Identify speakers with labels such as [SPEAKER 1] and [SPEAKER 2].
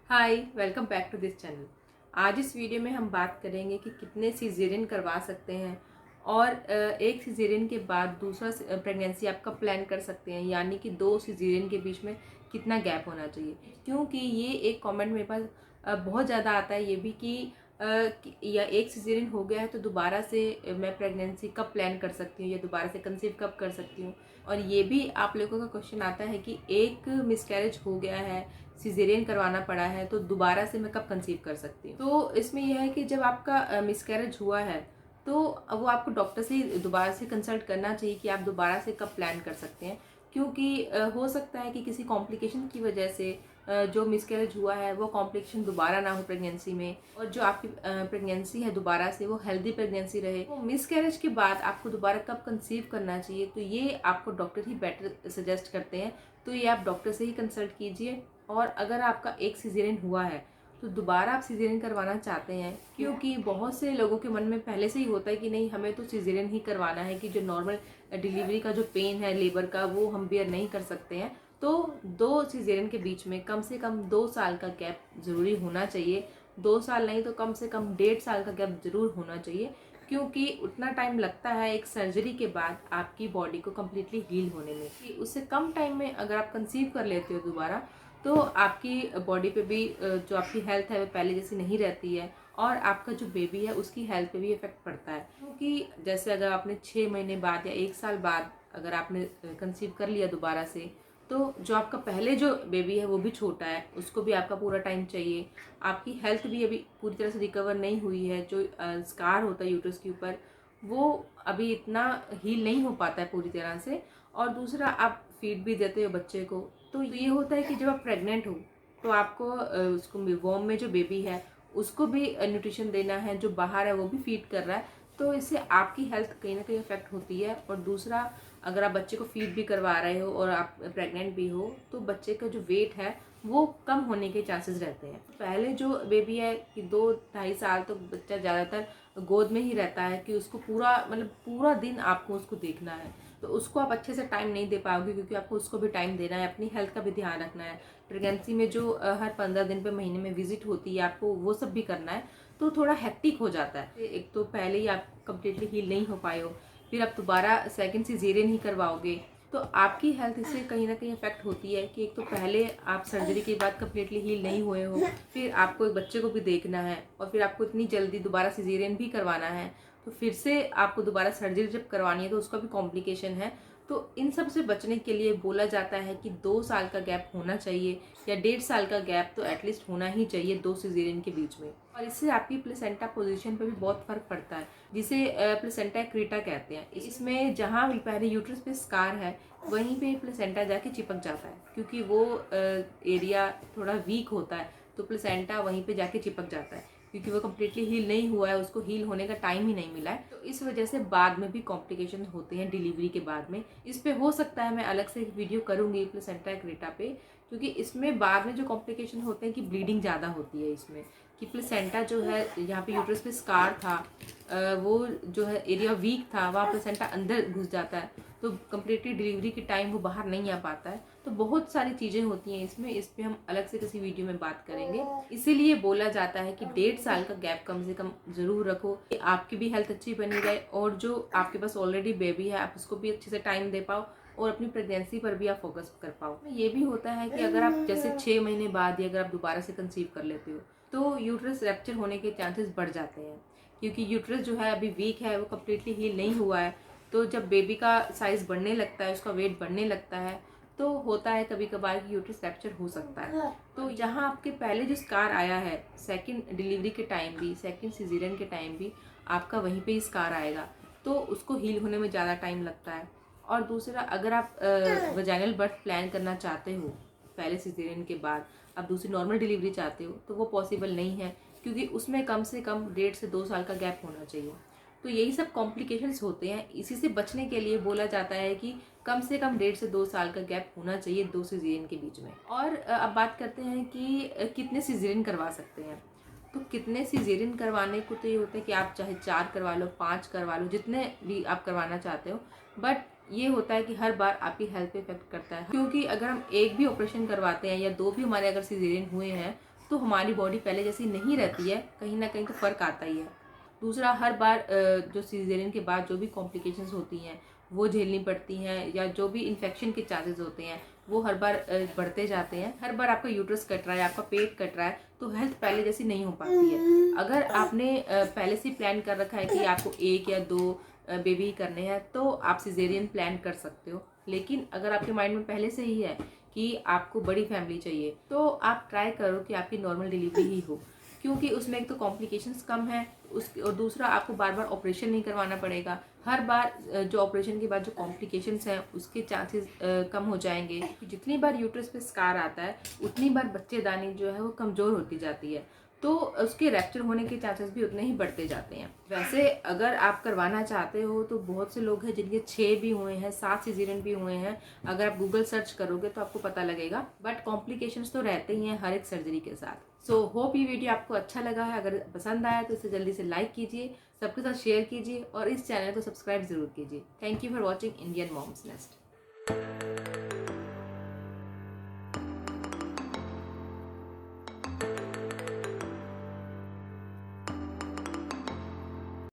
[SPEAKER 1] Hi, welcome back to this channel. आज इस video में हम बात करेंगे कि कितने सीजेरियन करवा सकते हैं और एक सीजेरियन के बाद दूसरा प्रेगनेंसी आपका प्लान कर सकते हैं, यानी कि दो सीजेरियन के बीच में कितना गैप होना चाहिए। क्योंकि ये एक कमेंट मेरे पास बहुत ज़्यादा आता है ये भी कि या एक सीजेरियन हो गया है तो दोबारा से मैं प्रेगनेंसी कब प्लान कर सकती हूँ या दोबारा से कंसीव कब कर सकती हूँ। और ये भी आप लोगों का क्वेश्चन आता है कि एक मिसकैरेज हो गया है, सिजेरियन करवाना पड़ा है, तो दोबारा से मैं कब कंसीव कर सकती हूँ। तो इसमें यह है कि जब आपका मिसकैरेज हुआ है तो वो आपको डॉक्टर से दोबारा से कंसल्ट करना चाहिए कि आप दोबारा से कब प्लान कर सकते हैं। क्योंकि हो सकता है कि किसी कॉम्प्लिकेशन की वजह से जो मिसकैरेज हुआ है वो कॉम्प्लिकेशन दोबारा ना हो प्रेगनेंसी में, और जो आपकी प्रेगनेंसी है दोबारा से वो हेल्दी प्रेगनेंसी रहे। तो मिसकैरेज के बाद आपको दोबारा कब कंसीव करना चाहिए, तो ये आपको डॉक्टर ही बेटर सजेस्ट करते हैं। तो ये आप डॉक्टर से ही कंसल्ट कीजिए। और अगर आपका एक सीजेरियन हुआ है तो दोबारा आप सीजेरियन करवाना चाहते हैं, क्योंकि बहुत से लोगों के मन में पहले से ही होता है कि नहीं, हमें तो सीजेरियन ही करवाना है, कि जो नॉर्मल डिलीवरी का जो पेन है लेबर का वो हम बेयर नहीं कर सकते हैं। तो दो सीजेरियन के बीच में कम से कम 2 साल का गैप ज़रूरी होना चाहिए। 2 साल नहीं तो कम से कम 1.5 साल का गैप ज़रूर होना चाहिए, क्योंकि उतना टाइम लगता है एक सर्जरी के बाद आपकी बॉडी को कम्प्लीटली हील होने में। कि उससे कम टाइम में अगर आप कंसीव कर लेते हो दोबारा, तो आपकी बॉडी पे भी जो आपकी हेल्थ है वो पहले जैसी नहीं रहती है, और आपका जो बेबी है उसकी हेल्थ पे भी इफेक्ट पड़ता है। क्योंकि जैसे अगर आपने 6 महीने बाद या 1 साल बाद अगर आपने कंसीव कर लिया दोबारा से, तो जो आपका पहले जो बेबी है वो भी छोटा है, उसको भी आपका पूरा टाइम चाहिए। आपकी हेल्थ भी अभी पूरी तरह से रिकवर नहीं हुई है। जो स्कार होता है यूट्रस के ऊपर वो अभी इतना हील नहीं हो पाता है पूरी तरह से। और दूसरा, आप फीड भी देते हो बच्चे को, तो ये होता है कि जब आप प्रेग्नेंट हो तो आपको उसको वॉर्म में जो बेबी है उसको भी न्यूट्रिशन देना है, जो बाहर है वो भी फीड कर रहा है। तो इससे आपकी हेल्थ कहीं ना कहीं इफेक्ट होती है। और दूसरा, अगर आप बच्चे को फीड भी करवा रहे हो और आप प्रेग्नेंट भी हो, तो बच्चे का जो वेट है वो कम होने के चांसेस रहते हैं। पहले जो बेबी है कि 2-2.5 साल तो बच्चा ज़्यादातर गोद में ही रहता है, कि उसको पूरा मतलब पूरा दिन आपको उसको देखना है। तो उसको आप अच्छे से टाइम नहीं दे पाओगे, क्योंकि आपको उसको भी टाइम देना है, अपनी हेल्थ का भी ध्यान रखना है। प्रेगनेंसी में जो हर 15 दिन पे महीने में विजिट होती है, आपको वो सब भी करना है। तो थोड़ा हेक्टिक हो जाता है। एक तो पहले ही आप कम्प्लीटली हील नहीं हो पाए हो, फिर आप दोबारा सेकंड सीजेरियन ही करवाओगे, तो आपकी हेल्थ इससे कहीं ना कहीं इफेक्ट होती है। कि एक तो पहले आप सर्जरी के बाद कम्प्लीटली हील नहीं हुए हो, फिर आपको एक बच्चे को भी देखना है, और फिर आपको इतनी जल्दी दोबारा सीजेरियन भी करवाना है, तो फिर से आपको दोबारा सर्जरी जब करवानी है तो उसका भी कॉम्प्लिकेशन है। तो इन सब से बचने के लिए बोला जाता है कि 2 साल का गैप होना चाहिए, या 1.5 साल का गैप तो एटलीस्ट होना ही चाहिए दो सीजेरियन के बीच में। और इससे आपकी प्लेसेंटा पोजीशन पे भी बहुत फर्क पड़ता है, जिसे प्लेसेंटा क्रीटा कहते हैं। इसमें जहाँ भी पहले यूट्रस पे स्कार है वहीं पे प्लेसेंटा जाके चिपक जाता है, क्योंकि वो एरिया थोड़ा वीक होता है, तो प्लेसेंटा वहीं पे जाके चिपक जाता है, क्योंकि वो कम्प्लीटली हील नहीं हुआ है, उसको हील होने का टाइम ही नहीं मिला है। तो इस वजह से बाद में भी कॉम्प्लिकेशन होते हैं डिलीवरी के बाद में। इस पे हो सकता है मैं अलग से एक वीडियो करूंगी प्लेसेंटा क्रीटा पे, क्योंकि इसमें बाद में जो कॉम्प्लिकेशन होते हैं कि ब्लीडिंग ज़्यादा होती है इसमें। कि प्लेसेंटा जो है, यहाँ पे यूट्रस पे स्कार था, वो जो है एरिया वीक था, वहाँ प्लेसेंटा अंदर घुस जाता है, तो कम्प्लीटली डिलीवरी के टाइम वो बाहर नहीं आ पाता है। तो बहुत सारी चीज़ें होती हैं इसमें, इस पर हम अलग से किसी वीडियो में बात करेंगे। इसीलिए बोला जाता है कि 1.5 साल का गैप कम से कम ज़रूर रखो, कि आपकी भी हेल्थ अच्छी बनी रहे, और जो आपके पास ऑलरेडी बेबी है आप उसको भी अच्छे से टाइम दे पाओ, और अपनी प्रेगनेंसी पर भी आप फोकस कर पाओ। ये भी होता है कि अगर आप जैसे 6 महीने बाद ही अगर आप दोबारा से कंसीव कर लेते हो, तो यूट्रस रैप्चर होने के चांसेस बढ़ जाते हैं, क्योंकि यूट्रस जो है अभी वीक है, वो कम्प्लीटली हील नहीं हुआ है। तो जब बेबी का साइज़ बढ़ने लगता है, उसका वेट बढ़ने लगता है, तो होता है कभी कभार कि यूट्रस रैप्चर हो सकता है। तो जहाँ आपके पहले जो स्कार आया है सेकंड डिलीवरी के टाइम भी, सेकंड सीजरियन के टाइम भी आपका वहीं पे ही स्कार आएगा, तो उसको हील होने में ज़्यादा टाइम लगता है। और दूसरा, अगर आप वजाइनल बर्थ प्लान करना चाहते हो पहले सीजरियन के बाद, आप दूसरी नॉर्मल डिलीवरी चाहते हो, तो वो पॉसिबल नहीं है, क्योंकि उसमें कम से कम 1.5 से 2 साल का गैप होना चाहिए। तो यही सब कॉम्प्लिकेशंस होते हैं। इसी से बचने के लिए बोला जाता है कि कम से कम 1.5 से 2 साल का गैप होना चाहिए दो सीजरियन के बीच में। और अब बात करते हैं कि कितने सीजरियन करवा सकते हैं। तो कितने सीजरियन करवाने को तो ये होता है कि आप चाहे 4 करवा लो, 5 करवा लो, जितने भी आप करवाना चाहते हो। बट ये होता है कि हर बार आपकी हेल्थ पे इफेक्ट करता है, क्योंकि अगर हम एक भी ऑपरेशन करवाते हैं या दो भी हमारे अगर सीजरियन हुए हैं, तो हमारी बॉडी पहले जैसी नहीं रहती है, कहीं ना कहीं तो फ़र्क आता ही है। दूसरा, हर बार जो सीज़ेरियन के बाद जो भी कॉम्प्लिकेशंस होती हैं वो झेलनी पड़ती हैं, या जो भी इन्फेक्शन के चांसेस होते हैं वो हर बार बढ़ते जाते हैं। हर बार आपका यूट्रस कट रहा है, आपका पेट कट रहा है, तो हेल्थ पहले जैसी नहीं हो पाती है। अगर आपने पहले से प्लान कर रखा है कि आपको 1 या 2 बेबी करने हैं, तो आप सिजेरियन प्लान कर सकते हो। लेकिन अगर आपके माइंड में पहले से ही है कि आपको बड़ी फैमिली चाहिए, तो आप ट्राई करो कि आपकी नॉर्मल डिलीवरी ही हो, क्योंकि उसमें एक तो कॉम्प्लिकेशंस कम है, और दूसरा आपको बार बार ऑपरेशन नहीं करवाना पड़ेगा। हर बार जो ऑपरेशन के बाद जो कॉम्प्लिकेशंस हैं उसके चांसेस कम हो जाएंगे। जितनी बार यूट्रस पे स्कार आता है उतनी बार बच्चेदानी जो है वो कमज़ोर होती जाती है, तो उसके रैप्चर होने के चांसेस भी उतने ही बढ़ते जाते हैं। वैसे अगर आप करवाना चाहते हो तो बहुत से लोग हैं जिनके 6 भी हुए हैं, 7 सीजरियन भी हुए हैं। अगर आप गूगल सर्च करोगे तो आपको पता लगेगा, बट कॉम्प्लिकेशंस तो रहते ही हैं हर एक सर्जरी के साथ। सो होप ये वीडियो आपको अच्छा लगा है। अगर पसंद आया तो इसे जल्दी से लाइक कीजिए, सबके साथ शेयर कीजिए और इस चैनल को सब्सक्राइब जरूर कीजिए। Thank you for watching Indian moms nest.